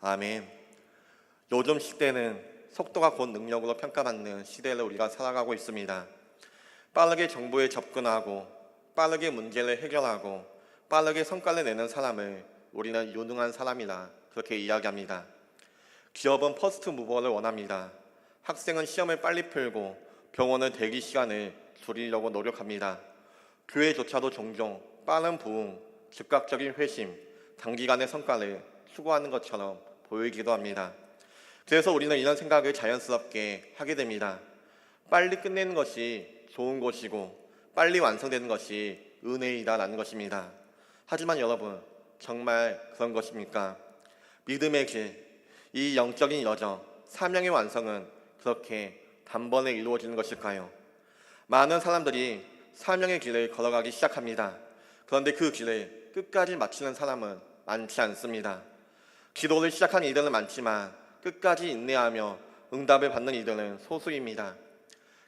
아멘. 요즘 시대는 속도가 곧 능력으로 평가받는 시대를 우리가 살아가고 있습니다. 빠르게 정보에 접근하고 빠르게 문제를 해결하고 빠르게 성과를 내는 사람을 우리는 유능한 사람이라 그렇게 이야기합니다. 기업은 퍼스트 무버를 원합니다. 학생은 시험을 빨리 풀고 병원은 대기 시간을 줄이려고 노력합니다. 교회조차도 종종 빠른 부흥, 즉각적인 회심, 단기간의 성과를 추구하는 것처럼 보이기도 합니다. 그래서 우리는 이런 생각을 자연스럽게 하게 됩니다. 빨리 끝내는 것이 좋은 것이고 빨리 완성되는 것이 은혜이다라는 것입니다. 하지만 여러분, 정말 그런 것입니까? 믿음의 길, 이 영적인 여정, 사명의 완성은 그렇게 단번에 이루어지는 것일까요? 많은 사람들이 사명의 길을 걸어가기 시작합니다. 그런데 그 길을 끝까지 마치는 사람은 많지 않습니다. 기도를 시작한 이들은 많지만 끝까지 인내하며 응답을 받는 이들은 소수입니다.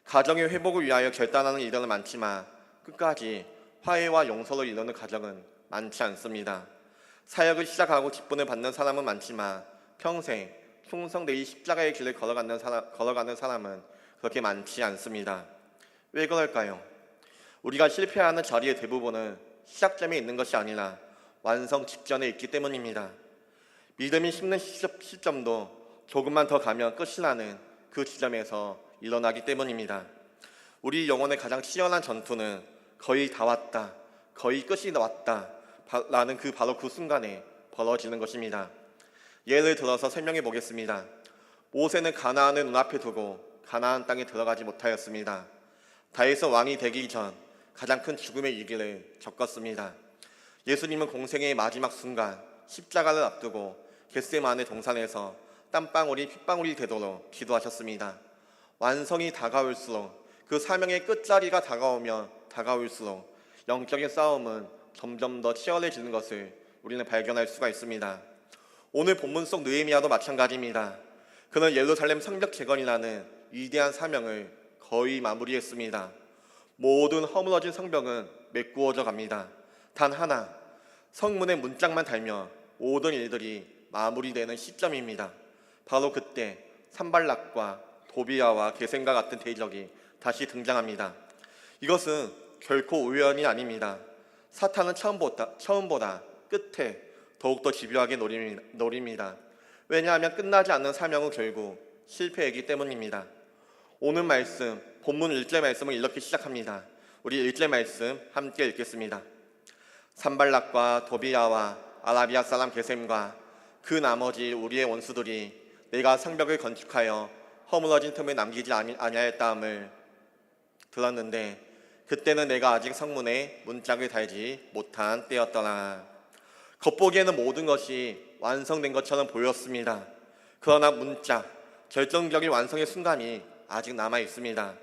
가정의 회복을 위하여 결단하는 이들은 많지만 끝까지 화해와 용서를 이루는 가정은 많지 않습니다. 사역을 시작하고 직분을 받는 사람은 많지만 평생 충성되이 십자가의 길을 걸어가는 사람은 그렇게 많지 않습니다. 왜 그럴까요? 우리가 실패하는 자리의 대부분은 시작점에 있는 것이 아니라 완성 직전에 있기 때문입니다. 믿음이 식는 시점도 조금만 더 가면 끝이라는 그 지점에서 일어나기 때문입니다. 우리 영혼의 가장 치열한 전투는 거의 다 왔다, 거의 끝이 왔다 라는 바로 그 순간에 벌어지는 것입니다. 예를 들어서 설명해 보겠습니다. 모세는 가나안을 눈앞에 두고 가나안 땅에 들어가지 못하였습니다. 다윗은 왕이 되기 전 가장 큰 죽음의 위기를 겪었습니다. 예수님은 공생의 마지막 순간 십자가를 앞두고 겟세마네 동산에서 땀방울이 핏방울이 되도록 기도하셨습니다. 완성이 다가올수록 그 사명의 끝자리가 다가올수록 영적인 싸움은 점점 더 치열해지는 것을 우리는 발견할 수가 있습니다. 오늘 본문 속 느헤미야도 마찬가지입니다. 그는 예루살렘 성벽 재건이라는 위대한 사명을 거의 마무리했습니다. 모든 허물어진 성벽은 메꾸어져 갑니다. 단 하나, 성문의 문짝만 달면 모든 일들이 마무리되는 시점입니다. 바로 그때 산발락과 도비야와 게셈과 같은 대적이 다시 등장합니다. 이것은 결코 우연이 아닙니다. 사탄은 처음보다 끝에 더욱더 집요하게 노립니다. 왜냐하면 끝나지 않는 사명은 결국 실패이기 때문입니다. 오늘 말씀, 본문 1절 말씀은 이렇게 시작합니다. 우리 1절 말씀 함께 읽겠습니다. 산발락과 도비야와 아라비아 사람 게셈과 그 나머지 우리의 원수들이 내가 성벽을 건축하여 허물어진 틈을 남기지 아니하였다함을 들었는데 그때는 내가 아직 성문에 문짝을 달지 못한 때였더라. 겉보기에는 모든 것이 완성된 것처럼 보였습니다. 그러나 문짝, 결정적인 완성의 순간이 아직 남아 있습니다.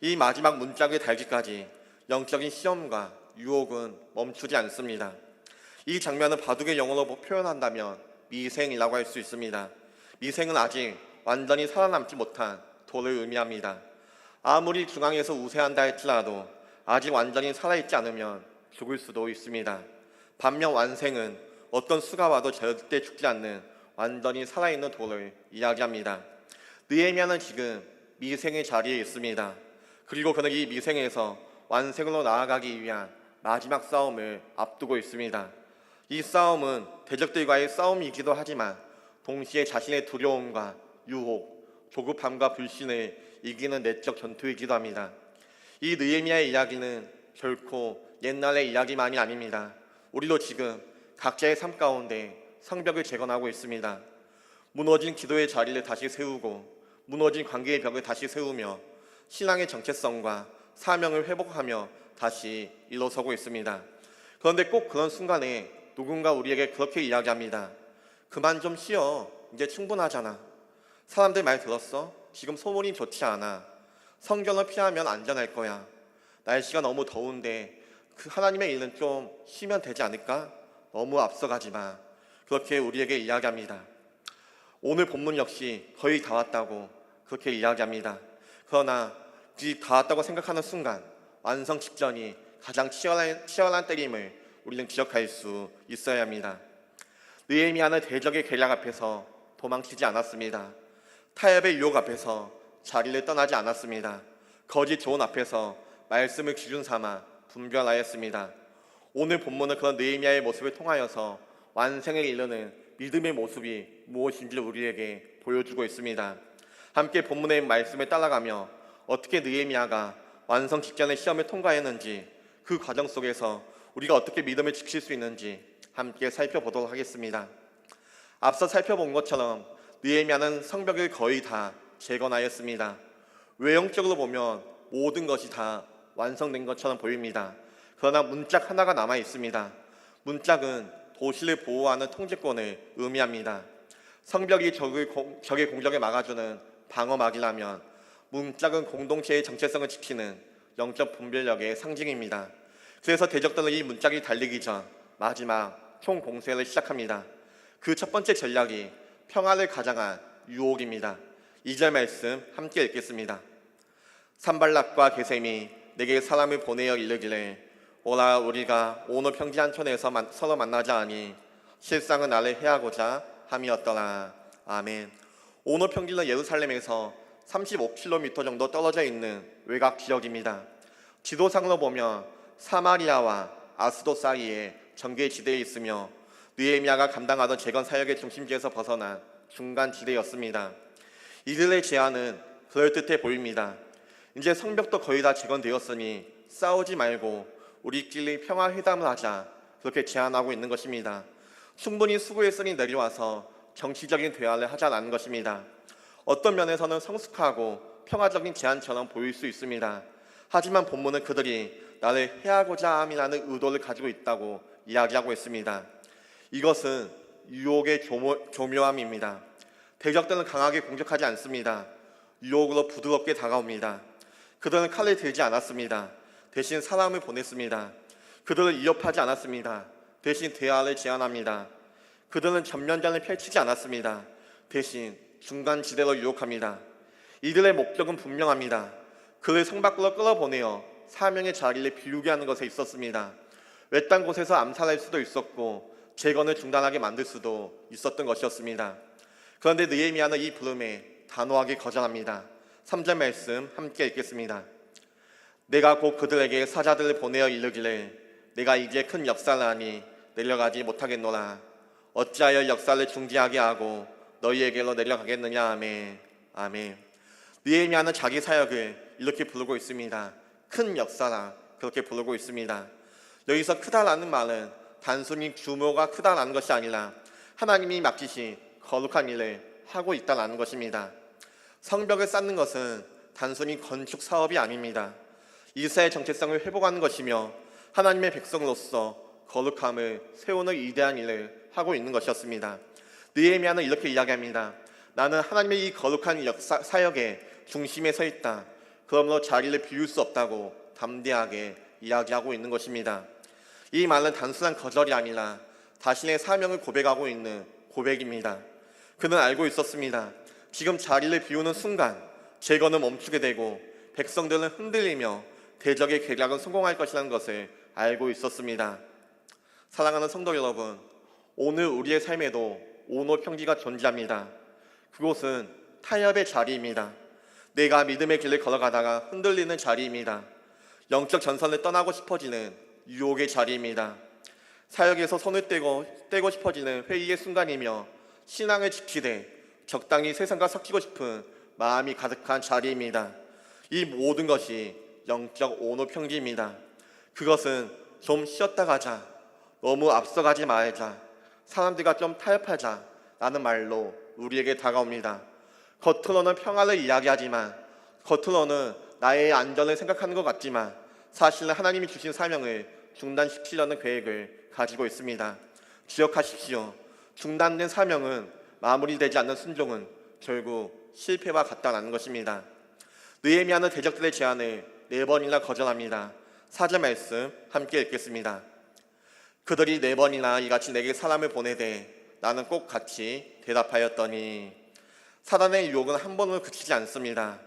이 마지막 문짝을 달기까지 영적인 시험과 유혹은 멈추지 않습니다. 이 장면은 바둑의 용어로 표현한다면 미생이라고 할 수 있습니다. 미생은 아직 완전히 살아남지 못한 돌을 의미합니다. 아무리 중앙에서 우세한다 할지라도 아직 완전히 살아있지 않으면 죽을 수도 있습니다. 반면 완생은 어떤 수가 와도 절대 죽지 않는 완전히 살아있는 돌을 이야기합니다. 느헤미야는 지금 미생의 자리에 있습니다. 그리고 그는 이 미생에서 완생으로 나아가기 위한 마지막 싸움을 앞두고 있습니다. 이 싸움은 대적들과의 싸움이기도 하지만 동시에 자신의 두려움과 유혹, 조급함과 불신을 이기는 내적 전투이기도 합니다. 이 느헤미야의 이야기는 결코 옛날의 이야기만이 아닙니다. 우리도 지금 각자의 삶 가운데 성벽을 재건하고 있습니다. 무너진 기도의 자리를 다시 세우고 무너진 관계의 벽을 다시 세우며 신앙의 정체성과 사명을 회복하며 다시 일어서고 있습니다. 그런데 꼭 그런 순간에 누군가 우리에게 그렇게 이야기합니다. 그만 좀 쉬어. 이제 충분하잖아. 사람들 말 들었어? 지금 소문이 좋지 않아. 성경을 피하면 안전할 거야. 날씨가 너무 더운데 그 하나님의 일은 좀 쉬면 되지 않을까? 너무 앞서가지 마. 그렇게 우리에게 이야기합니다. 오늘 본문 역시 거의 다 왔다고 그렇게 이야기합니다. 그러나 거의 다 왔다고 생각하는 순간 완성 직전이 가장 치열한 때림을 우리는 기억할 수 있어야 합니다. 느헤미야는 대적의 계략 앞에서 도망치지 않았습니다. 타협의 유혹 앞에서 자리를 떠나지 않았습니다. 거짓 조언 앞에서 말씀을 기준 삼아 분별하였습니다. 오늘 본문은 그런 느헤미야의 모습을 통하여서 완성을 이루는 믿음의 모습이 무엇인지를 우리에게 보여주고 있습니다. 함께 본문의 말씀을 따라가며 어떻게 느헤미야가 완성 직전의 시험을 통과했는지, 그 과정 속에서 우리가 어떻게 믿음을 지킬 수 있는지 함께 살펴보도록 하겠습니다. 앞서 살펴본 것처럼 느헤미야는 성벽을 거의 다 재건하였습니다. 외형적으로 보면 모든 것이 다 완성된 것처럼 보입니다. 그러나 문짝 하나가 남아 있습니다. 문짝은 도시를 보호하는 통제권을 의미합니다. 성벽이 적의 공격을 막아주는 방어막이라면 문짝은 공동체의 정체성을 지키는 영적 분별력의 상징입니다. 그래서 대적들은 이 문짝이 달리기 전 마지막 총공세를 시작합니다. 그 첫 번째 전략이 평화를 가장한 유혹입니다. 2절 말씀 함께 읽겠습니다. 산발락과 게셈이 내게 사람을 보내어 이르기를 오라 우리가 오노 평지 한촌에서 서로 만나자 하니 실상은 나를 해하고자 함이었더라. 아멘. 오노 평지는 예루살렘에서 35km 정도 떨어져 있는 외곽 지역입니다. 지도상으로 보면 사마리아와 아스돗 사이에 경계지대에 있으며 느헤미야가 감당하던 재건 사역의 중심지에서 벗어난 중간 지대였습니다. 이들의 제안은 그럴듯해 보입니다. 이제 성벽도 거의 다 재건되었으니 싸우지 말고 우리끼리 평화회담을 하자, 그렇게 제안하고 있는 것입니다. 충분히 수고했으니 내려와서 정치적인 대화를 하자라는 것입니다. 어떤 면에서는 성숙하고 평화적인 제안처럼 보일 수 있습니다. 하지만 본문은 그들이 나를 해하고자 함이라는 의도를 가지고 있다고 이야기하고 있습니다. 이것은 유혹의 교묘함입니다. 대적들은 강하게 공격하지 않습니다. 유혹으로 부드럽게 다가옵니다. 그들은 칼을 들지 않았습니다. 대신 사람을 보냈습니다. 그들을 위협하지 않았습니다. 대신 대화를 제안합니다. 그들은 전면전을 펼치지 않았습니다. 대신 중간 지대로 유혹합니다. 이들의 목적은 분명합니다. 그를 성 밖으로 끌어보내어 사명의 자리를 비우게 하는 것에 있었습니다. 외딴 곳에서 암살할 수도 있었고 재건을 중단하게 만들 수도 있었던 것이었습니다. 그런데 느헤미야는 이 부름에 단호하게 거절합니다. 3절 말씀 함께 읽겠습니다. 내가 곧 그들에게 사자들을 보내어 이르기를 내가 이제 큰 역사를 하니 내려가지 못하겠노라. 어찌하여 역사를 중지하게 하고 너희에게로 내려가겠느냐. 아멘. 아멘. 느헤미야는 자기 사역을 이렇게 부르고 있습니다. 큰 역사라 그렇게 부르고 있습니다. 여기서 크다라는 말은 단순히 규모가 크다라는 것이 아니라 하나님이 맡기신 거룩한 일을 하고 있다는 것입니다. 성벽을 쌓는 것은 단순히 건축 사업이 아닙니다. 이스라엘 정체성을 회복하는 것이며 하나님의 백성으로서 거룩함을 세우는 위대한 일을 하고 있는 것이었습니다. 느헤미야는 이렇게 이야기합니다. 나는 하나님의 이 거룩한 사역의 중심에 서 있다. 그러므로 자리를 비울 수 없다고 담대하게 이야기하고 있는 것입니다. 이 말은 단순한 거절이 아니라 자신의 사명을 고백하고 있는 고백입니다. 그는 알고 있었습니다. 지금 자리를 비우는 순간 재건은 멈추게 되고 백성들은 흔들리며 대적의 계략은 성공할 것이라는 것을 알고 있었습니다. 사랑하는 성도 여러분, 오늘 우리의 삶에도 오노 평지가 존재합니다. 그곳은 타협의 자리입니다. 내가 믿음의 길을 걸어가다가 흔들리는 자리입니다. 영적 전선을 떠나고 싶어지는 유혹의 자리입니다. 사역에서 손을 떼고 싶어지는 회의의 순간이며 신앙을 지키되 적당히 세상과 섞이고 싶은 마음이 가득한 자리입니다. 이 모든 것이 영적 오노 평지입니다. 그것은 좀 쉬었다 가자, 너무 앞서가지 말자, 사람들과 좀 타협하자 라는 말로 우리에게 다가옵니다. 겉으로는 평화를 이야기하지만, 겉으로는 나의 안전을 생각하는 것 같지만 사실은 하나님이 주신 사명을 중단시키려는 계획을 가지고 있습니다. 기억하십시오. 중단된 사명은, 마무리되지 않는 순종은 결국 실패와 같다는 것입니다. 느헤미야는 대적들의 제안을 4번이나 거절합니다. 4절 말씀 함께 읽겠습니다. 그들이 4번이나 이같이 내게 사람을 보내되 나는 꼭 같이 대답하였더니. 사단의 유혹은 한 번으로 그치지 않습니다.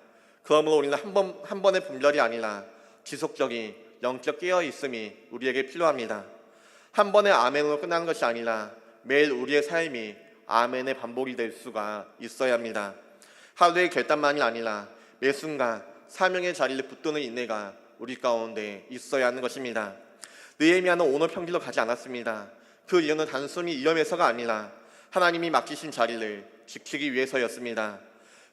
그러므로 우리는 한 번의 분별이 아니라 지속적인 영적 깨어있음이 우리에게 필요합니다. 한 번의 아멘으로 끝나는 것이 아니라 매일 우리의 삶이 아멘의 반복이 될 수가 있어야 합니다. 하루의 결단만이 아니라 매 순간 사명의 자리를 붙드는 인내가 우리 가운데 있어야 하는 것입니다. 느헤미야는 오늘 평지로 가지 않았습니다. 그 이유는 단순히 위험해서가 아니라 하나님이 맡기신 자리를 지키기 위해서였습니다.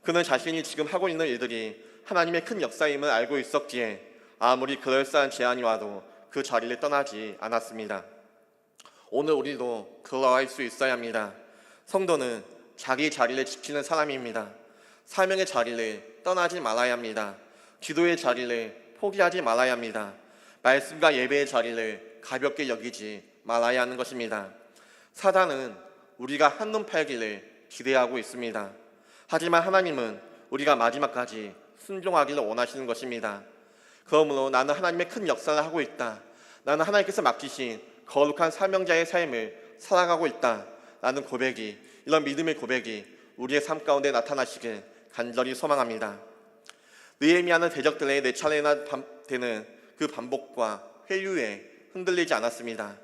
그는 자신이 지금 하고 있는 일들이 하나님의 큰 역사임을 알고 있었기에 아무리 그럴싸한 제안이 와도 그 자리를 떠나지 않았습니다. 오늘 우리도 그러할 수 있어야 합니다. 성도는 자기 자리를 지키는 사람입니다. 사명의 자리를 떠나지 말아야 합니다. 기도의 자리를 포기하지 말아야 합니다. 말씀과 예배의 자리를 가볍게 여기지 말아야 하는 것입니다. 사단은 우리가 한눈 팔기를 기대하고 있습니다. 하지만 하나님은 우리가 마지막까지 순종하기를 원하시는 것입니다. 그러므로 나는 하나님의 큰 역사를 하고 있다. 나는 하나님께서 맡기신 거룩한 사명자의 삶을 살아가고 있다. 라는 고백이, 이런 믿음의 고백이 우리의 삶 가운데 나타나시길 간절히 소망합니다. 느헤미야는 대적들의 네 차례나 되는 그 반복과 회유에 흔들리지 않았습니다.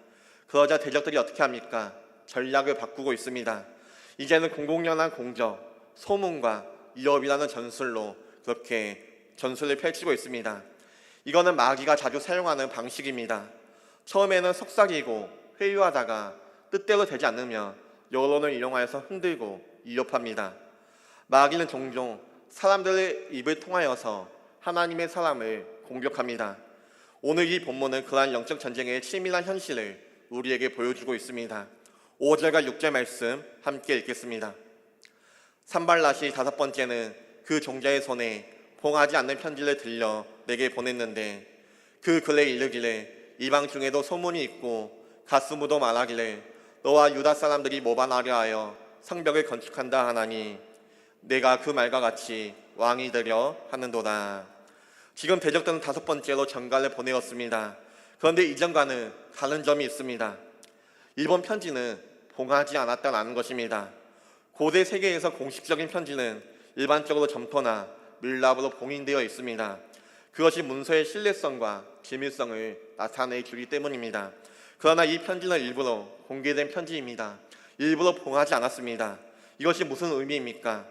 그러자 대적들이 어떻게 합니까? 전략을 바꾸고 있습니다. 이제는 공공연한 공적, 소문과 위협이라는 전술로 그렇게 전술을 펼치고 있습니다. 이거는 마귀가 자주 사용하는 방식입니다. 처음에는 속삭이고 회유하다가 뜻대로 되지 않으면 여론을 이용하여서 흔들고 위협합니다. 마귀는 종종 사람들의 입을 통하여서 하나님의 사람을 공격합니다. 오늘 이 본문은 그러한 영적 전쟁의 치밀한 현실을 우리에게 보여주고 있습니다. 5절과 6절 말씀 함께 읽겠습니다. 산발랏이 다섯 번째는 그 종자의 손에 봉하지 않는 편지를 들려 내게 보냈는데 그 글에 이르기를 이방 중에도 소문이 있고 가스무도 말하기를 너와 유다 사람들이 모반하려 하여 성벽을 건축한다 하나니 내가 그 말과 같이 왕이 되려 하는도다. 지금 대적들은 다섯 번째로 전가를 보내었습니다. 그런데 이전과는 다른 점이 있습니다. 이번 편지는 봉하지 않았다는 것입니다. 고대 세계에서 공식적인 편지는 일반적으로 점토나 밀랍으로 봉인되어 있습니다. 그것이 문서의 신뢰성과 기밀성을 나타내 주기 때문입니다. 그러나 이 편지는 일부러 공개된 편지입니다. 일부러 봉하지 않았습니다. 이것이 무슨 의미입니까?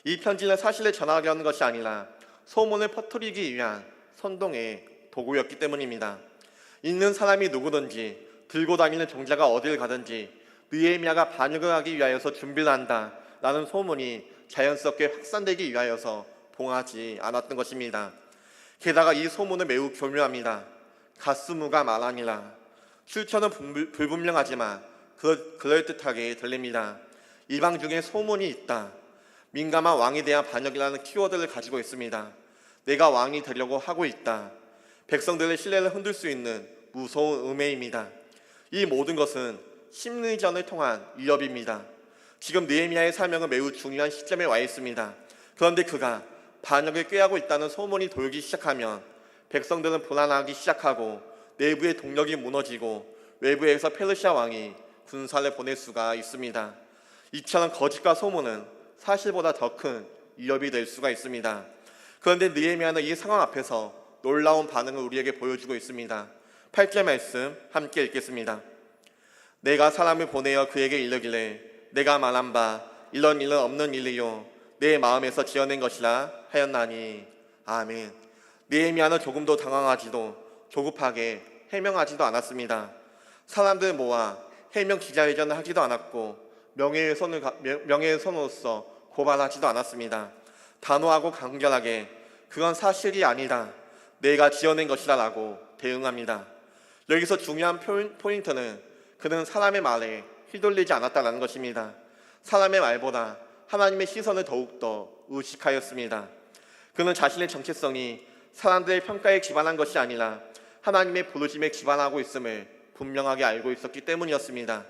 이 편지는 사실을 전하려는 것이 아니라 소문을 퍼뜨리기 위한 선동의 도구였기 때문입니다. 있는 사람이 누구든지 들고 다니는 종자가 어딜 가든지 느헤미야가 반역을 하기 위하여서 준비를 한다 라는 소문이 자연스럽게 확산되기 위하여서 봉하지 않았던 것입니다. 게다가 이 소문은 매우 교묘합니다. 가스무가 말하니라. 출처는 불분명하지만 그럴듯하게 들립니다. 이방 중에 소문이 있다. 민감한 왕에 대한 반역이라는 키워드를 가지고 있습니다. 내가 왕이 되려고 하고 있다. 백성들의 신뢰를 흔들 수 있는 무서운 음해입니다. 이 모든 것은 심리전을 통한 위협입니다. 지금 느헤미야의 사명은 매우 중요한 시점에 와 있습니다. 그런데 그가 반역을 꾀하고 있다는 소문이 돌기 시작하면 백성들은 불안하기 시작하고 내부의 동력이 무너지고 외부에서 페르시아 왕이 군사를 보낼 수가 있습니다. 이처럼 거짓과 소문은 사실보다 더 큰 위협이 될 수가 있습니다. 그런데 느헤미야는 이 상황 앞에서 놀라운 반응을 우리에게 보여주고 있습니다. 8절 말씀 함께 읽겠습니다. 내가 사람을 보내어 그에게 이르기를 내가 말한 바 이런 일은 없는 일이요 내 마음에서 지어낸 것이라 하였나니. 아멘. 느헤미야는 조금도 당황하지도 조급하게 해명하지도 않았습니다. 사람들 모아 해명 기자회견을 하지도 않았고 명예훼손으로서 고발하지도 않았습니다. 단호하고 간결하게 그건 사실이 아니다. 내가 지어낸 것이다 라고 대응합니다. 여기서 중요한 포인트는 그는 사람의 말에 휘둘리지 않았다는 것입니다. 사람의 말보다 하나님의 시선을 더욱더 의식하였습니다. 그는 자신의 정체성이 사람들의 평가에 기반한 것이 아니라 하나님의 부르심에 기반하고 있음을 분명하게 알고 있었기 때문이었습니다.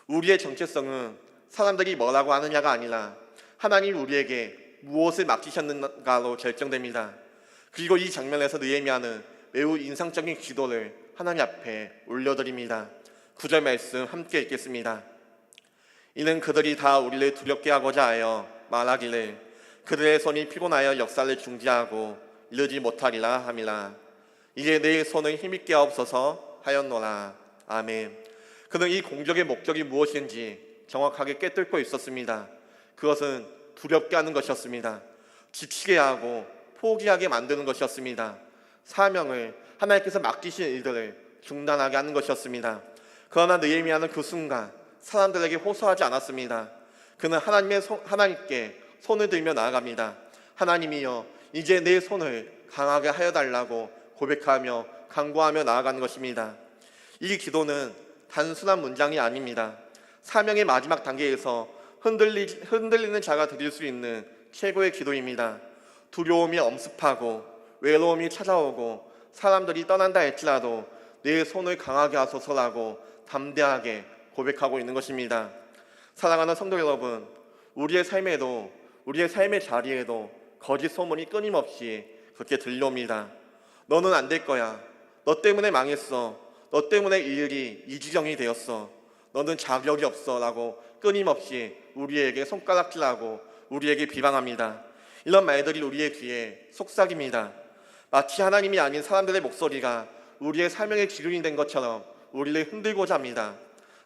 우리의 정체성은 사람들이 뭐라고 하느냐가 아니라 하나님이 우리에게 무엇을 맡기셨는가로 결정됩니다. 그리고 이 장면에서 느헤미야는 매우 인상적인 기도를 하나님 앞에 올려드립니다. 9절 말씀 함께 읽겠습니다. 이는 그들이 다 우리를 두렵게 하고자 하여 말하기를 그들의 손이 피곤하여 역사를 중지하고 이르지 못하리라 함이라. 이제 내 손을 힘있게 하옵소서 하였노라. 아멘. 그는 이 공적의 목적이 무엇인지 정확하게 꿰뚫고 있었습니다. 그것은 두렵게 하는 것이었습니다. 지치게 하고 포기하게 만드는 것이었습니다. 사명을, 하나님께서 맡기신 일들을 중단하게 하는 것이었습니다. 그러나 느헤미야는 그 순간 사람들에게 호소하지 않았습니다. 그는 하나님께 손을 들며 나아갑니다. 하나님이여, 이제 내 손을 강하게 하여 달라고 고백하며 간구하며 나아가는 것입니다. 이 기도는 단순한 문장이 아닙니다. 사명의 마지막 단계에서 흔들리는 자가 드릴 수 있는 최고의 기도입니다. 두려움이 엄습하고 외로움이 찾아오고 사람들이 떠난다 할지라도 내 손을 강하게 하소서라고 담대하게 고백하고 있는 것입니다. 사랑하는 성도 여러분, 우리의 삶의 자리에도 거짓 소문이 끊임없이 그렇게 들려옵니다. 너는 안 될 거야. 너 때문에 망했어. 너 때문에 이 일이 이 지경이 되었어. 너는 자격이 없어 라고 끊임없이 우리에게 손가락질하고 우리에게 비방합니다. 이런 말들이 우리의 귀에 속삭입니다. 마치 하나님이 아닌 사람들의 목소리가 우리의 사명의 기준이 된 것처럼 우리를 흔들고자 합니다.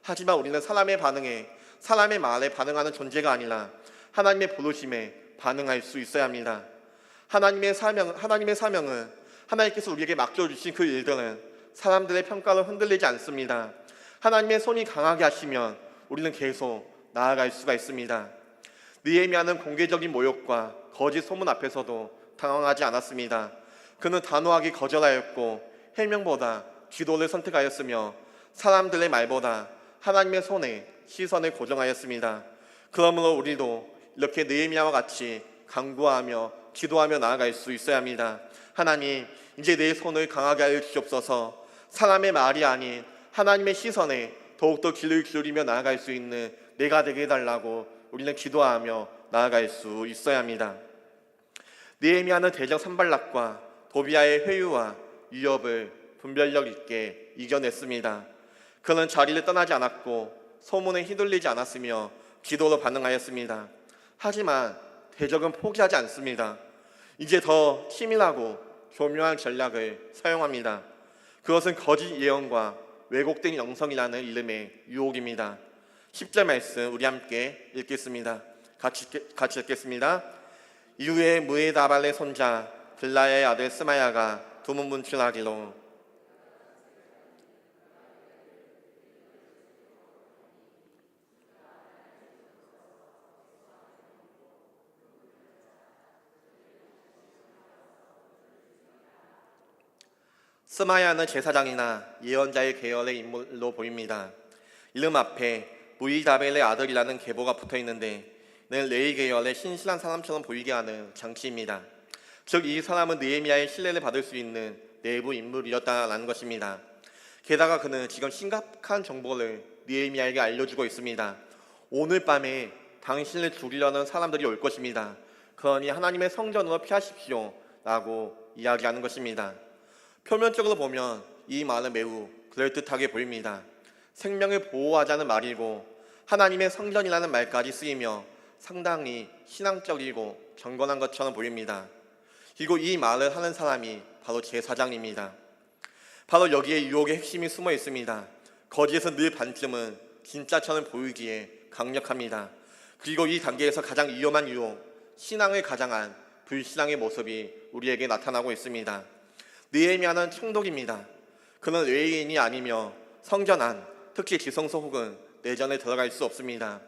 하지만 우리는 사람의 말에 반응하는 존재가 아니라 하나님의 부르심에 반응할 수 있어야 합니다. 하나님의 사명은 하나님께서 우리에게 맡겨주신 그 일들은 사람들의 평가로 흔들리지 않습니다. 하나님의 손이 강하게 하시면 우리는 계속 나아갈 수가 있습니다. 느헤미야는 공개적인 모욕과 거짓 소문 앞에서도 당황하지 않았습니다. 그는 단호하게 거절하였고 해명보다 기도를 선택하였으며 사람들의 말보다 하나님의 손에 시선을 고정하였습니다. 그러므로 우리도 이렇게 느헤미야와 같이 간구하며 기도하며 나아갈 수 있어야 합니다. 하나님, 이제 내 손을 강하게 하여 주옵소서. 사람의 말이 아닌 하나님의 시선에 더욱더 귀를 기울이며 나아갈 수 있는 내가 되게 해달라고 우리는 기도하며 나아갈 수 있어야 합니다. 느헤미야는 대적 산발락과 도비아의 회유와 위협을 분별력 있게 이겨냈습니다. 그는 자리를 떠나지 않았고 소문에 휘둘리지 않았으며 기도로 반응하였습니다. 하지만 대적은 포기하지 않습니다. 이제 더 치밀하고 교묘한 전략을 사용합니다. 그것은 거짓 예언과 왜곡된 영성이라는 이름의 유혹입니다. 10절 말씀 우리 함께 읽겠습니다. 같이 읽겠습니다. 이후에 무에다발의 손자 들라야의 아들 스마야가 두문문출하기로 스마야는 제사장이나 예언자의 계열의 인물로 보입니다. 이름 앞에 무이다벨의 아들이라는 계보가 붙어 있는데 는 레위 계열의 신실한 사람처럼 보이게 하는 장치입니다. 즉 이 사람은 느헤미야의 신뢰를 받을 수 있는 내부 인물이었다는 것입니다. 게다가 그는 지금 심각한 정보를 느헤미야에게 알려주고 있습니다. 오늘 밤에 당신을 죽이려는 사람들이 올 것입니다. 그러니 하나님의 성전으로 피하십시오 라고 이야기하는 것입니다. 표면적으로 보면 이 말은 매우 그럴듯하게 보입니다. 생명을 보호하자는 말이고 하나님의 성전이라는 말까지 쓰이며 상당히 신앙적이고 경건한 것처럼 보입니다. 그리고 이 말을 하는 사람이 바로 제사장입니다. 바로 여기에 유혹의 핵심이 숨어 있습니다. 거짓은 늘 반쯤은 진짜처럼 보이기에 강력합니다. 그리고 이 단계에서 가장 위험한 유혹, 신앙을 가장한 불신앙의 모습이 우리에게 나타나고 있습니다. 느헤미야는 총독입니다. 그는 레위인이 아니며 성전 안, 특히 지성소 혹은 내전에 들어갈 수 없습니다.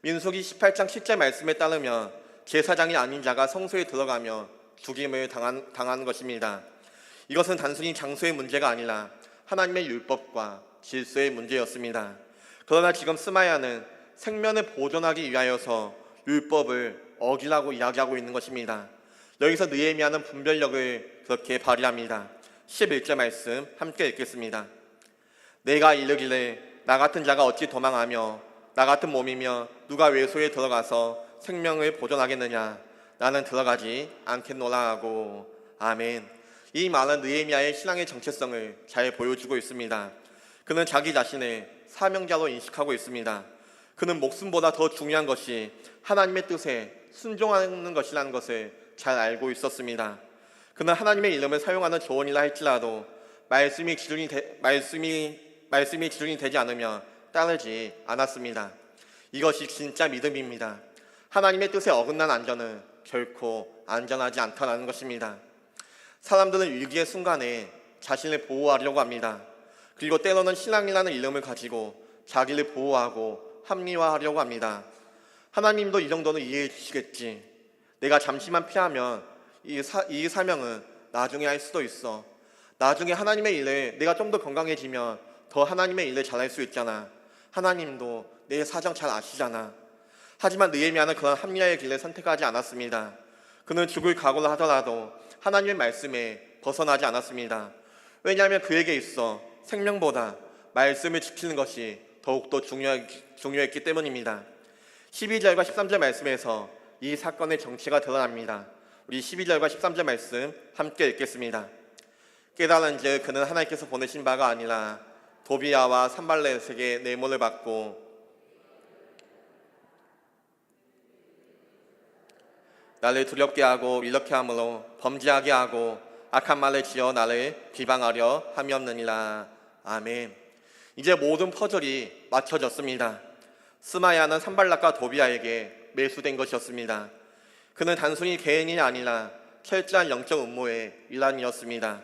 민수기 18장 10절 말씀에 따르면 제사장이 아닌 자가 성소에 들어가며 죽임을 당하는 것입니다. 이것은 단순히 장소의 문제가 아니라 하나님의 율법과 질서의 문제였습니다. 그러나 지금 스마야는 생명을 보존하기 위하여서 율법을 어기라고 이야기하고 있는 것입니다. 여기서 느헤미야는 분별력을 그렇게 발휘합니다. 11절 말씀 함께 읽겠습니다. 내가 이르기를 나 같은 자가 어찌 도망하며 나 같은 몸이며 누가 외소에 들어가서 생명을 보존하겠느냐. 나는 들어가지 않겠노라 하고. 아멘. 이 말은 느헤미야의 신앙의 정체성을 잘 보여주고 있습니다. 그는 자기 자신을 사명자로 인식하고 있습니다. 그는 목숨보다 더 중요한 것이 하나님의 뜻에 순종하는 것이라는 것을 잘 알고 있었습니다. 그는 하나님의 이름을 사용하는 조언이라 할지라도 말씀이 기준이 되지 않으면 따르지 않았습니다. 이것이 진짜 믿음입니다. 하나님의 뜻에 어긋난 안전은 결코 안전하지 않다는 것입니다. 사람들은 위기의 순간에 자신을 보호하려고 합니다. 그리고 때로는 신앙이라는 이름을 가지고 자기를 보호하고 합리화하려고 합니다. 하나님도 이 정도는 이해해 주시겠지. 내가 잠시만 피하면 이 사명은 나중에 할 수도 있어. 나중에 하나님의 일을 내가 좀 더 건강해지면 더 하나님의 일을 잘할 수 있잖아. 하나님도 내 사정 잘 아시잖아. 하지만 느헤미야는 그런 합리화의 길을 선택하지 않았습니다. 그는 죽을 각오를 하더라도 하나님의 말씀에 벗어나지 않았습니다. 왜냐하면 그에게 있어 생명보다 말씀을 지키는 것이 더욱더 중요했기 때문입니다. 12절과 13절 말씀에서 이 사건의 정체가 드러납니다. 우리 12절과 13절 말씀 함께 읽겠습니다. 깨달은즉 그는 하나님께서 보내신 바가 아니라 도비야와 산발렛에게 뇌물을 받고 나를 두렵게 하고 이렇게 함으로 범죄하게 하고 악한 말을 지어 나를 비방하려 함이었느니라. 아멘. 이제 모든 퍼즐이 맞춰졌습니다. 스마야는 산발락과 도비야에게 매수된 것이었습니다. 그는 단순히 개인이 아니라 철저한 영적 음모의 일환이었습니다.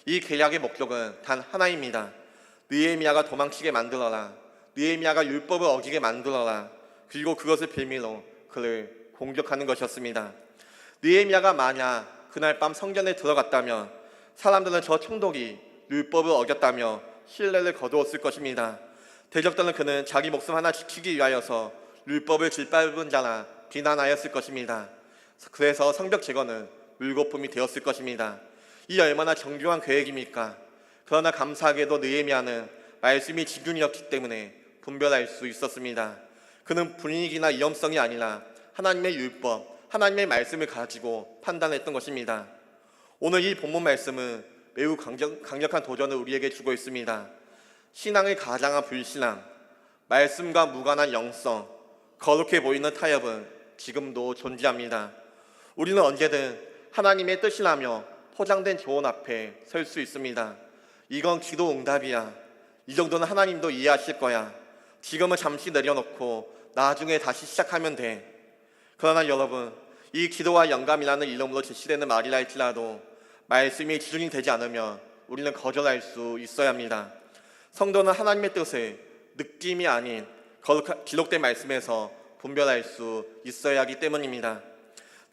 이 계략의 목적은 단 하나입니다. 느헤미야가 도망치게 만들어라. 느헤미야가 율법을 어기게 만들어라. 그리고 그것을 빌미로 그를 공격하는 것이었습니다. 느헤미야가 만약 그날 밤 성전에 들어갔다면 사람들은 저 총독이 율법을 어겼다며 신뢰를 거두었을 것입니다. 대적들은 그는 자기 목숨 하나 지키기 위하여서 율법을 짓밟은 자라 비난하였을 것입니다. 그래서 성벽 제거는 물거품이 되었을 것입니다. 이 얼마나 정교한 계획입니까? 그러나 감사하게도 느헤미야는 말씀이 기준이었기 때문에 분별할 수 있었습니다. 그는 분위기나 위험성이 아니라 하나님의 율법, 하나님의 말씀을 가지고 판단했던 것입니다. 오늘 이 본문 말씀은 매우 강력한 도전을 우리에게 주고 있습니다. 신앙을 가장한 불신앙, 말씀과 무관한 영성, 거룩해 보이는 타협은 지금도 존재합니다. 우리는 언제든 하나님의 뜻이라며 포장된 조언 앞에 설 수 있습니다. 이건 기도 응답이야. 이 정도는 하나님도 이해하실 거야. 지금은 잠시 내려놓고 나중에 다시 시작하면 돼. 그러나 여러분, 이 기도와 영감이라는 이름으로 제시되는 말이라 할지라도 말씀이 기준이 되지 않으면 우리는 거절할 수 있어야 합니다. 성도는 하나님의 뜻을 느낌이 아닌 기록된 말씀에서 분별할 수 있어야 하기 때문입니다.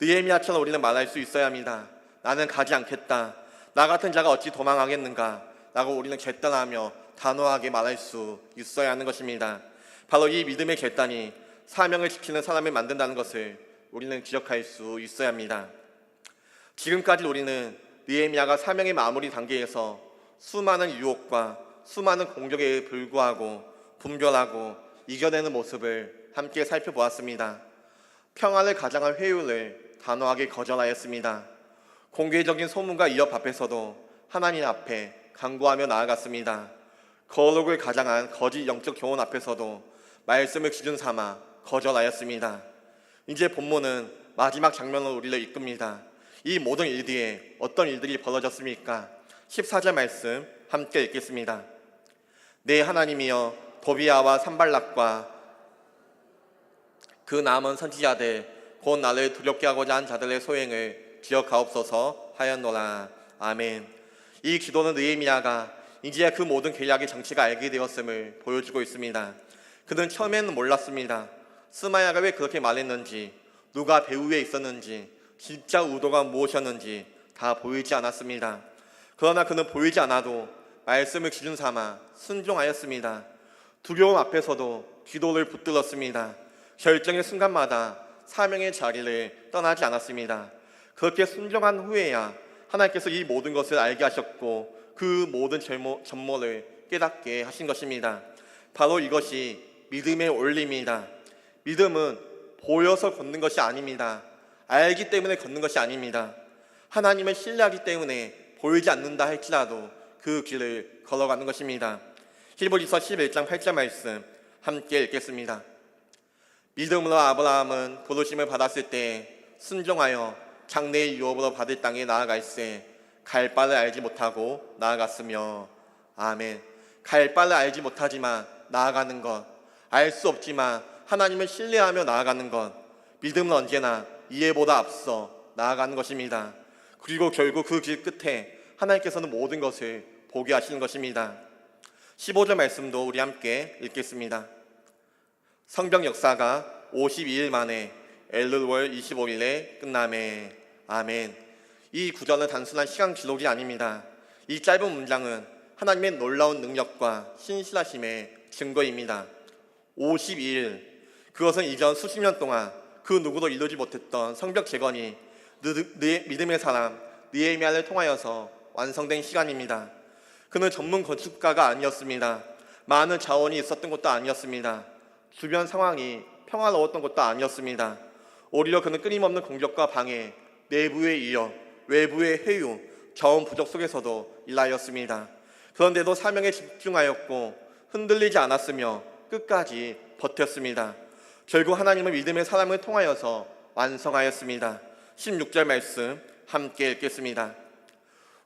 느헤미야처럼 우리는 말할 수 있어야 합니다. 나는 가지 않겠다. 나 같은 자가 어찌 도망하겠는가? 라고 우리는 결단하며 단호하게 말할 수 있어야 하는 것입니다. 바로 이 믿음의 결단이 사명을 지키는 사람을 만든다는 것을 우리는 기억할 수 있어야 합니다. 지금까지 우리는 느헤미야가 사명의 마무리 단계에서 수많은 유혹과 수많은 공격에 불구하고 분별하고 이겨내는 모습을 함께 살펴보았습니다. 평화를 가장한 회유를 단호하게 거절하였습니다. 공개적인 소문과 위협 앞에서도 하나님 앞에 간구하며 나아갔습니다. 거룩을 가장한 거짓 영적 교훈 앞에서도 말씀을 기준 삼아 거절하였습니다. 이제 본문은 마지막 장면으로 우리를 이끕니다. 이 모든 일 뒤에 어떤 일들이 벌어졌습니까? 14절 말씀 함께 읽겠습니다. 내 하나님이여 도비야와 산발락과 그 남은 선지자들 곧 나를 두렵게 하고자 한 자들의 소행을 기억하옵소서 하였노라. 아멘. 이 기도는 느헤미야가 이제 그 모든 계략의 정체가 알게 되었음을 보여주고 있습니다. 그는 처음에는 몰랐습니다. 스마야가 왜 그렇게 말했는지, 누가 배후에 있었는지, 진짜 의도가 무엇이었는지 다 보이지 않았습니다. 그러나 그는 보이지 않아도 말씀을 기준 삼아 순종하였습니다. 두려움 앞에서도 기도를 붙들었습니다. 결정의 순간마다 사명의 자리를 떠나지 않았습니다. 그렇게 순종한 후에야 하나님께서 이 모든 것을 알게 하셨고 그 모든 전모를 깨닫게 하신 것입니다. 바로 이것이 믿음의 올림입니다. 믿음은 보여서 걷는 것이 아닙니다. 알기 때문에 걷는 것이 아닙니다. 하나님을 신뢰하기 때문에 보이지 않는다 할지라도 그 길을 걸어가는 것입니다. 히브리서 11장 8절 말씀 함께 읽겠습니다. 믿음으로 아브라함은 부르심을 받았을 때 순종하여 장래의 유업으로 받을 땅에 나아갈새 갈 바를 알지 못하고 나아갔으며. 아멘. 갈 바를 알지 못하지만 나아가는 것, 알 수 없지만 하나님을 신뢰하며 나아가는 것, 믿음은 언제나 이해보다 앞서 나아가는 것입니다. 그리고 결국 그 길 끝에 하나님께서는 모든 것을 보게 하시는 것입니다. 15절 말씀도 우리 함께 읽겠습니다. 성경 역사가 52일 만에 엘룰월 25일에 끝나매. 아멘. 이 구절은 단순한 시간 기록이 아닙니다. 이 짧은 문장은 하나님의 놀라운 능력과 신실하심의 증거입니다. 52일, 그것은 이전 수십 년 동안 그 누구도 이루지 못했던 성벽 재건이 믿음의 사람 느헤미야를 통하여서 완성된 시간입니다. 그는 전문 건축가가 아니었습니다. 많은 자원이 있었던 것도 아니었습니다. 주변 상황이 평화로웠던 것도 아니었습니다. 오히려 그는 끊임없는 공격과 방해, 내부에 이어 외부의 회유, 자원 부족 속에서도 일하였습니다. 그런데도 사명에 집중하였고 흔들리지 않았으며 끝까지 버텼습니다. 결국 하나님은 믿음의 사람을 통하여서 완성하였습니다. 16절 말씀 함께 읽겠습니다.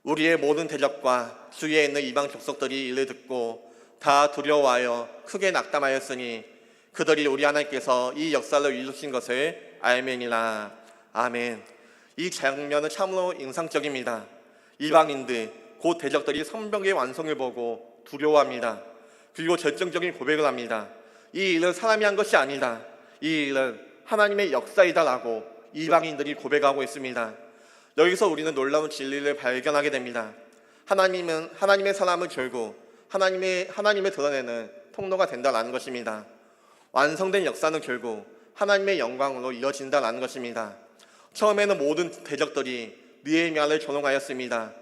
우리의 모든 대적과 주위에 있는 이방 족속들이 이를 듣고 다 두려워하여 크게 낙담하였으니 그들이 우리 하나님께서 이 역사를 이루신 것을 알매니라. 아멘. 이 장면은 참으로 인상적입니다. 이방인들, 곧 대적들이 성벽의 완성을 보고 두려워합니다. 그리고 결정적인 고백을 합니다. 이 일은 사람이 한 것이 아니다. 이 일은 하나님의 역사이다라고 이방인들이 고백하고 있습니다. 여기서 우리는 놀라운 진리를 발견하게 됩니다. 하나님은 하나님의 사람을 결국 하나님을 드러내는 통로가 된다는 것입니다. 완성된 역사는 결국 하나님의 영광으로 이어진다는 것입니다. 처음에는 모든 대적들이 느헤미야를 조롱하였습니다.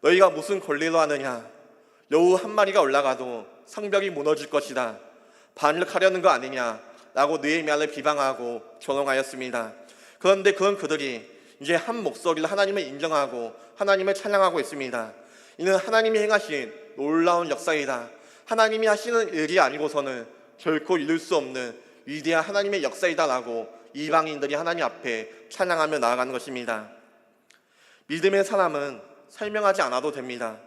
너희가 무슨 권리로 하느냐? 여우 한 마리가 올라가도 성벽이 무너질 것이다. 반역하려는 거 아니냐? 라고 느헤미야를 비방하고 조롱하였습니다. 그런데 그들이 이제 한 목소리로 하나님을 인정하고 하나님을 찬양하고 있습니다. 이는 하나님이 행하신 놀라운 역사이다. 하나님이 하시는 일이 아니고서는 결코 이룰 수 없는 위대한 하나님의 역사이다라고 이방인들이 하나님 앞에 찬양하며 나아가는 것입니다. 믿음의 사람은 설명하지 않아도 됩니다.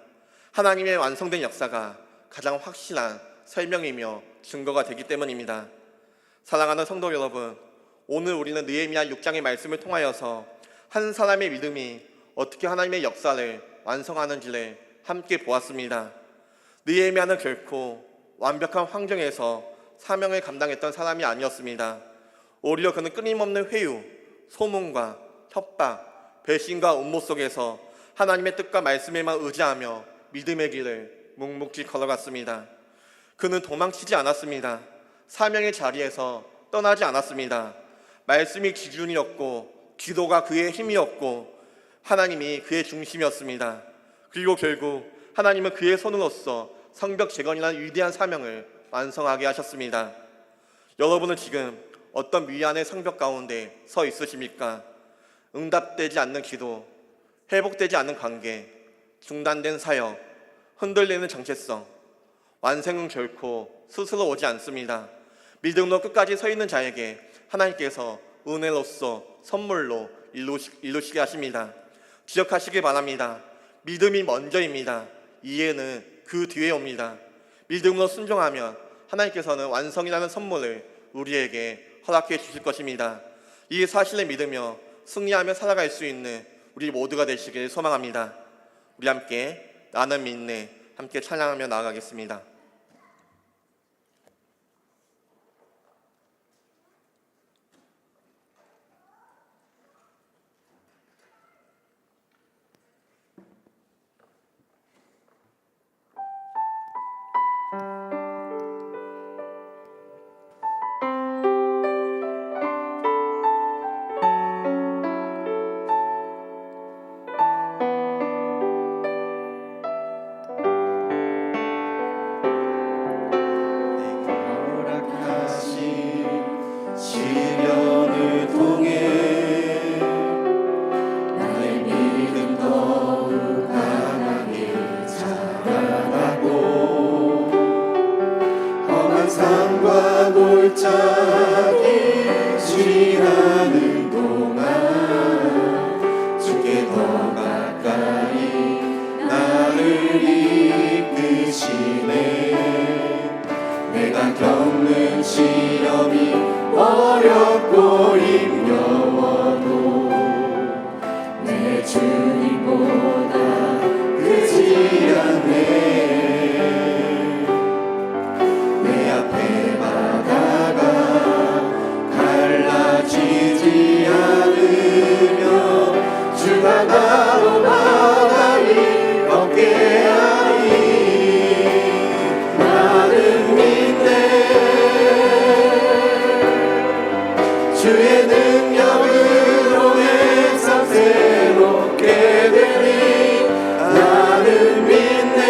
하나님의 완성된 역사가 가장 확실한 설명이며 증거가 되기 때문입니다. 사랑하는 성도 여러분, 오늘 우리는 느헤미야 6장의 말씀을 통하여서 한 사람의 믿음이 어떻게 하나님의 역사를 완성하는지를 함께 보았습니다. 느헤미야는 결코 완벽한 환경에서 사명을 감당했던 사람이 아니었습니다. 오히려 그는 끊임없는 회유, 소문과 협박, 배신과 음모 속에서 하나님의 뜻과 말씀에만 의지하며 믿음의 길을 묵묵히 걸어갔습니다. 그는 도망치지 않았습니다. 사명의 자리에서 떠나지 않았습니다. 말씀이 기준이었고 기도가 그의 힘이었고 하나님이 그의 중심이었습니다. 그리고 결국 하나님은 그의 손으로서 성벽 재건이라는 위대한 사명을 완성하게 하셨습니다. 여러분은 지금 어떤 미안의 성벽 가운데 서 있으십니까? 응답되지 않는 기도, 회복되지 않는 관계, 중단된 사역, 흔들리는 정체성. 완성은 결코 스스로 오지 않습니다. 믿음으로 끝까지 서 있는 자에게 하나님께서 은혜로서 선물로 이루시게 하십니다. 기억하시기 바랍니다. 믿음이 먼저입니다. 이해는 그 뒤에 옵니다. 믿음으로 순종하면 하나님께서는 완성이라는 선물을 우리에게 허락해 주실 것입니다. 이 사실을 믿으며 승리하며 살아갈 수 있는 우리 모두가 되시길 소망합니다. 우리 함께 나는 믿네 함께 찬양하며 나아가겠습니다. 능력으로 내 삶 새롭게 되리 나는 믿네.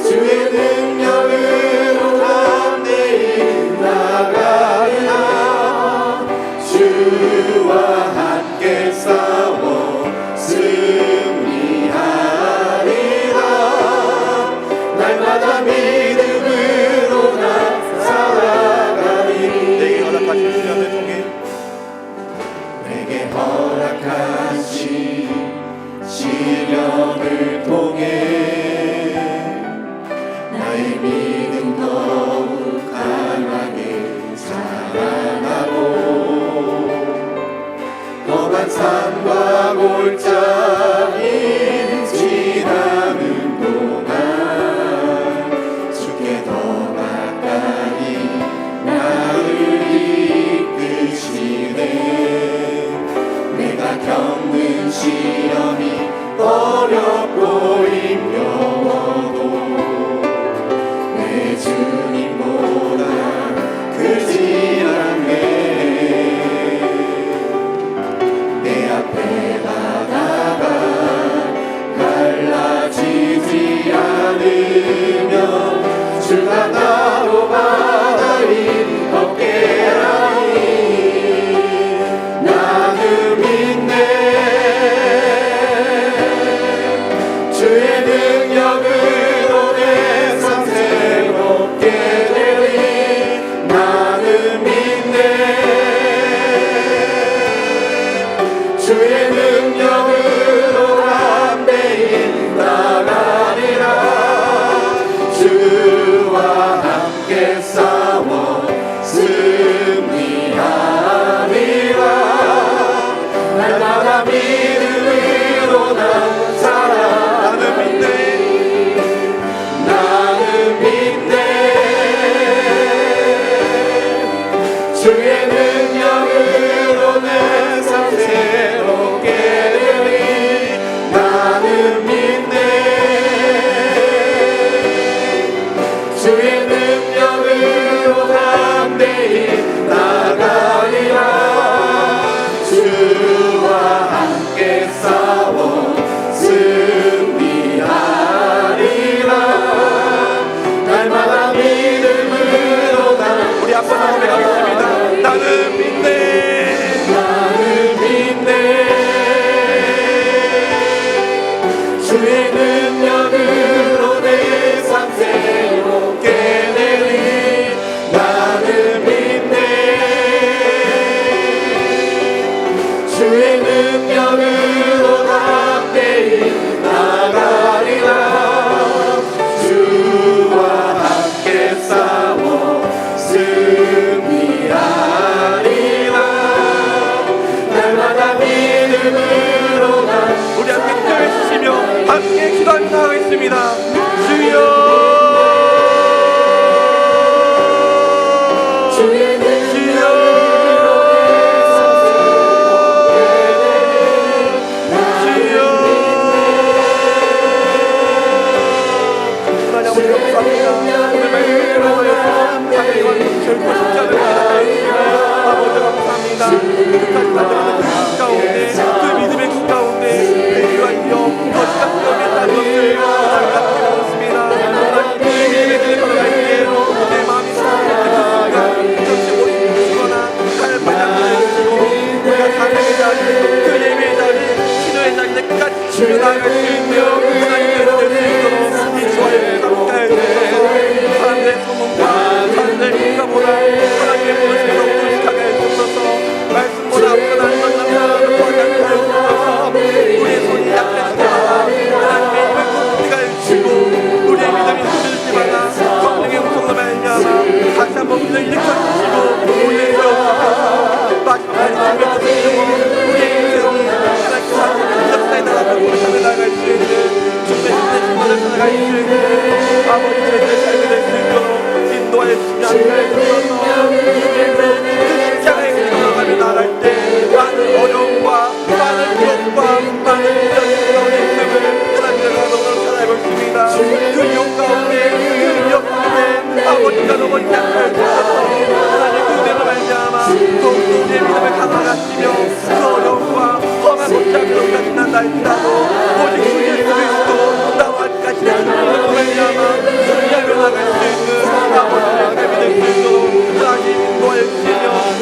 주의 능력으로 담대히 나가리라. 주와 함께 싸워 승리하리라. 날마다 믿음으로 나 살아가리. 내게 허락하신 시련을 통해 내게 허락하신 시련을 통해 나의 믿음 더욱 강하게 자라나고 험한 산과 골짜기 지나는 동안 주께 더 가까이 나를 이끄시네. 내가 겪는 시험이 어렵고 힘겨워도 내 주님보다 크지 않네. 내 앞에 바다가 갈라지지 않으며 주가 나로 바다를 걷게 하니 나는 믿네. 주의 능력으로 내 삶 새롭게 되리 나는 믿네. 주의 능력으로 담대히 나가리라. 주와 함께 싸워 승리하리라. 날마다 믿음으로 난 살아. 나는 믿네. 나는 믿네. 주의 능력으로 내 삶 새롭게 되리 나는 믿네. 주의 능력으로 담대히 나가리라. 주와 함께 싸워 승리하리라. 날마다 믿음으로 난 우리 앞서 고백하겠습니다. 나는 믿네. 나는 믿네. 주의 능력으로 내 삶 새롭게 되리 나는 믿네. 주의 능력으로 담대히 나가리라. 주와 함께 싸워 승리하리라. 날마다 믿음으로 난 우리 함께 기도해 주시며 함께 기도하며 나가겠습니다. 주여 주의 능력으로 하나님 아버지 감사합니다. 오늘 말씀을 통하여서 하나님과 결코 쉽지 않은 일을 아버지 감사합니다. 끝까지 나아가는 그 가운데 그 믿음의 길 가운데 우리가 이어 거짓과 수염에 따른 것을 하나님 함께 배웠습니다. 하나님 그 믿음의 길을 걸어갈 때 내 마음이 상하게 되었습니다. 잠시 못 쉬거나 할 반향을 주시고 우리가 사명의 자리 그 예배의 자리 기도의 자리에 끝까지 치며 나아갈 수 있는 하나님의 은혜를 수 있도록 이 주와의 함께하여 주셔서 사람들의 소문과 사람들의 평가보다 하나님의 부르심을 의식하게 해주셔서 말씀보다 앞서는 만남을 도와주셔서 우리의 손이 약해지고 하나님의 힘을 굳게 해주시고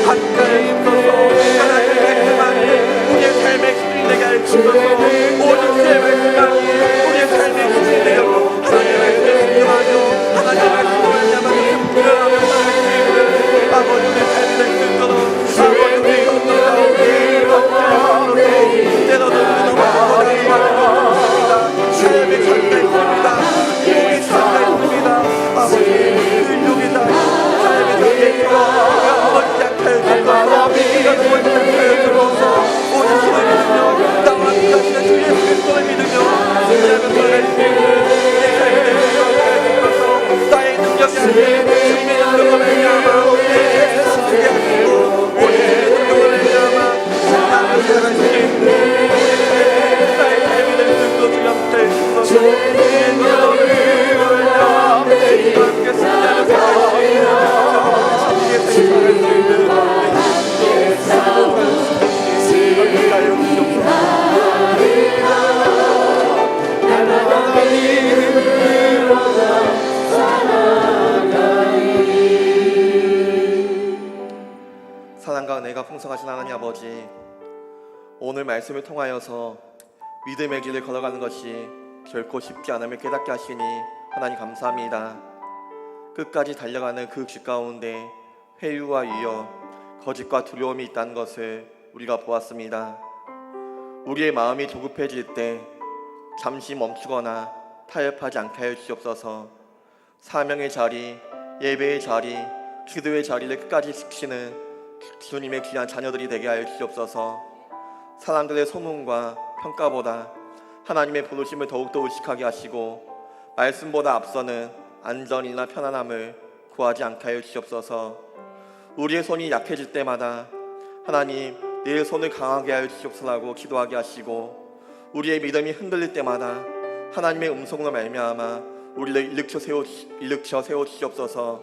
함께하여 주소서. 하나님의 말씀만이 우리의 삶의 힘이 되게 하여 주소서. 오직 주의 말씀만이 우리의 삶의 힘이 되고 하나님의 말씀에 순종하며 하나님의 말씀을 잡아서 분별하며 살아가시기를 아버지 우리의 삶이 될 수 있도록 아버지 우리의 성도 가운데 함께하여 때로도 우리는 너무 고단하지만 삶의 삶이 있습니다. 유혹이 삶이 있습니다. 아버지 그 유혹이다 삶의 삶이 있고 아버지 약하여 주소서. 우리가 누워있지 않게 주소서. 오직 주를 믿으며 나와 함께 하시는 주 예수 그리스도를 믿으며 신뢰하며 살아갈 수 있는 내 삶이 될 수 있도록 하여 주소서. 나의 능력이 아닌 주님의 능력을 말미암아 내 삶을 쓰게 하시고 오직 주의 능력을 말미암아 신뢰하며 살아갈 수 있는 나의 삶이 될 수 있도록 주여 함께해 주소서. 주의 능력을 말미암아 주님과 함께 신뢰하며 살아갈 수 있는 우리의 삶을 살아갈 수 있는 사랑과 은혜가 풍성하신 하나님 아버지, 오늘 말씀을 통하여서 믿음의 길을 걸어가는 것이 결코 쉽지 않음을 깨닫게 하시니 하나님 감사합니다. 끝까지 달려가는 그 길 가운데 회유와 위협, 거짓과 두려움이 있다는 것을 우리가 보았습니다. 우리의 마음이 조급해질 때 잠시 멈추거나 타협하지 않게 하여 주시옵소서. 사명의 자리, 예배의 자리, 기도의 자리를 끝까지 지키는 주님의 귀한 자녀들이 되게 하여 주시옵소서. 사람들의 소문과 평가보다 하나님의 부르심을 더욱더 의식하게 하시고 말씀보다 앞서는 안전이나 편안함을 구하지 않게 하여 주시옵소서. 우리의 손이 약해질 때마다 하나님 내 손을 강하게 하여 주시옵소서라고 기도하게 하시고, 우리의 믿음이 흔들릴 때마다 하나님의 음성으로 말미암아 우리를 일으켜 세워 주시옵소서.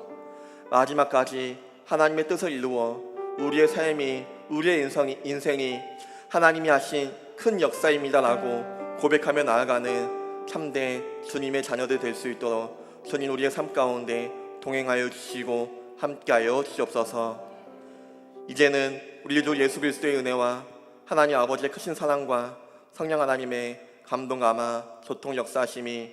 마지막까지 하나님의 뜻을 이루어 우리의 삶이, 우리의 인생이 하나님이 하신 큰 역사입니다라고 고백하며 나아가는 참된 주님의 자녀들 될 수 있도록 주님 우리의 삶 가운데 동행하여 주시고 함께하여 주시옵소서. 이제는 우리 주 예수 그리스도의 은혜와 하나님 아버지의 크신 사랑과 성령 하나님의 감동감화 교통 역사하심이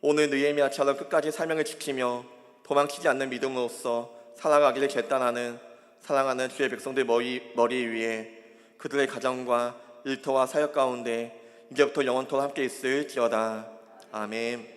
오늘 느헤미야처럼 끝까지 사명을 지키며 도망치지 않는 믿음으로써 살아가기를 결단하는 사랑하는 주의 백성들 머리 위에 그들의 가정과 일터와 사역 가운데 이제부터 영원토록 함께 있을지어다. 아멘.